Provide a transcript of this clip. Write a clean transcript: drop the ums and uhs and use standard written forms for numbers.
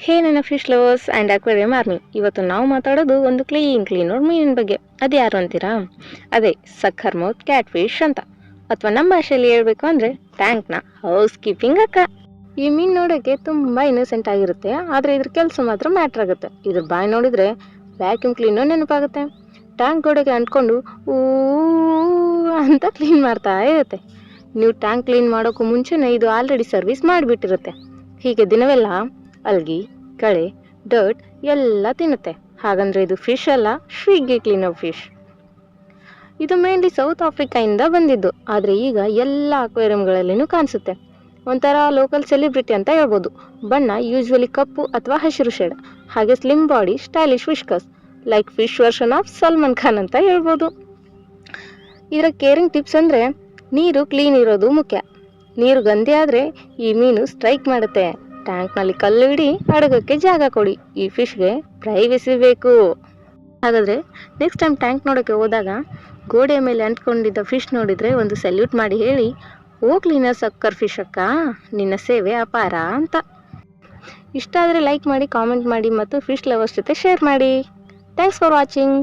ಹೇ ನನ್ನ fish lovers and aquarium army, ಇವತ್ತು ನಾವು ಮಾತಾಡೋದು ಒಂದು ಕ್ಲೀನರ್ ಮೀನಿನ ಬಗ್ಗೆ. ಅದು ಯಾರು ಅಂತೀರಾ? ಅದೇ ಸಕ್ಕರ್ ಮೌತ್ ಕ್ಯಾಟ್ ಫಿಶ್ ಅಂತ, ಅಥವಾ ನಮ್ಮ ಭಾಷೆಯಲ್ಲಿ ಹೇಳ್ಬೇಕು ಅಂದರೆ ಟ್ಯಾಂಕ್ನ ಹೌಸ್ ಕೀಪಿಂಗ್ ಅಕ್ಕ. ಈ ಮೀನು ನೋಡೋಕ್ಕೆ ತುಂಬ ಇನ್ನೋಸೆಂಟ್ ಆಗಿರುತ್ತೆ, ಆದರೆ ಇದ್ರ ಕೆಲಸ ಮಾತ್ರ ಮ್ಯಾಟ್ರ್ ಆಗುತ್ತೆ. ಇದ್ರ ಬಾಯಿ ನೋಡಿದರೆ ವ್ಯಾಕ್ಯೂಮ್ ಕ್ಲೀನರ್ ನೆನಪಾಗುತ್ತೆ. ಟ್ಯಾಂಕ್ ಗೋಡೆಗೆ ಅಂಟ್ಕೊಂಡು ಊ ಅಂತ ಕ್ಲೀನ್ ಮಾಡ್ತಾ ಇರುತ್ತೆ. ನೀವು ಟ್ಯಾಂಕ್ ಕ್ಲೀನ್ ಮಾಡೋಕ್ಕೂ ಮುಂಚೆನೇ ಇದು ಆಲ್ರೆಡಿ ಸರ್ವಿಸ್ ಮಾಡಿಬಿಟ್ಟಿರುತ್ತೆ. ಹೀಗೆ ದಿನವೆಲ್ಲ ಅಲ್ಗಿ, ಕಳೆ, ಡರ್ಟ್ ಎಲ್ಲ ತಿನ್ನುತ್ತೆ. ಹಾಗಂದ್ರೆ ಇದು ಫಿಶ್ ಅಲ್ಲ, ಶ್ರೀಗೆ ಕ್ಲೀನರ್ ಫಿಶ್. ಇದು ಮೇನ್ಲಿ ಸೌತ್ ಆಫ್ರಿಕಾಯಿಂದ ಬಂದಿದ್ದು, ಆದರೆ ಈಗ ಎಲ್ಲ ಅಕ್ವೇರಿಯಂಗಳಲ್ಲಿನೂ ಕಾಣಿಸುತ್ತೆ. ಒಂಥರ ಲೋಕಲ್ ಸೆಲೆಬ್ರಿಟಿ ಅಂತ ಹೇಳ್ಬೋದು. ಬಣ್ಣ ಯೂಶ್ವಲಿ ಕಪ್ಪು ಅಥವಾ ಹಸಿರು ಶೇಡ್, ಹಾಗೆ slim body, stylish whiskers, like fish version of Salman Khan ಅಂತ ಹೇಳ್ಬೋದು. ಇದರ ಕೇರಿಂಗ್ ಟಿಪ್ಸ್ ಅಂದರೆ ನೀರು ಕ್ಲೀನ್ ಇರೋದು ಮುಖ್ಯ. ನೀರು ಗಂದೆ ಆದರೆ ಈ ಮೀನು ಸ್ಟ್ರೈಕ್ ಮಾಡುತ್ತೆ. ಟ್ಯಾಂಕ್ನಲ್ಲಿ ಕಲ್ಲು ಇಡಿ, ಅಡಗೋಕ್ಕೆ ಜಾಗ ಕೊಡಿ. ಈ ಫಿಶ್ಗೆ ಪ್ರೈವಸಿ ಬೇಕು. ಹಾಗಾದರೆ ನೆಕ್ಸ್ಟ್ ಟೈಮ್ ಟ್ಯಾಂಕ್ ನೋಡೋಕ್ಕೆ ಹೋದಾಗ ಗೋಡೆಯ ಮೇಲೆ ಅಂಟ್ಕೊಂಡಿದ್ದ ಫಿಶ್ ನೋಡಿದರೆ ಒಂದು ಸಲ್ಯೂಟ್ ಮಾಡಿ ಹೇಳಿ, ಓ ಕ್ಲೀನರ್ ಸಕ್ಕರ್ ಫಿಶ್ ಅಕ್ಕ, ನಿನ್ನ ಸೇವೆ ಅಪಾರ ಅಂತ. ಇಷ್ಟ ಆದರೆ ಲೈಕ್ ಮಾಡಿ, ಕಾಮೆಂಟ್ ಮಾಡಿ ಮತ್ತು ಫಿಶ್ ಲವರ್ಸ್ ಜೊತೆ ಶೇರ್ ಮಾಡಿ. Thanks for watching.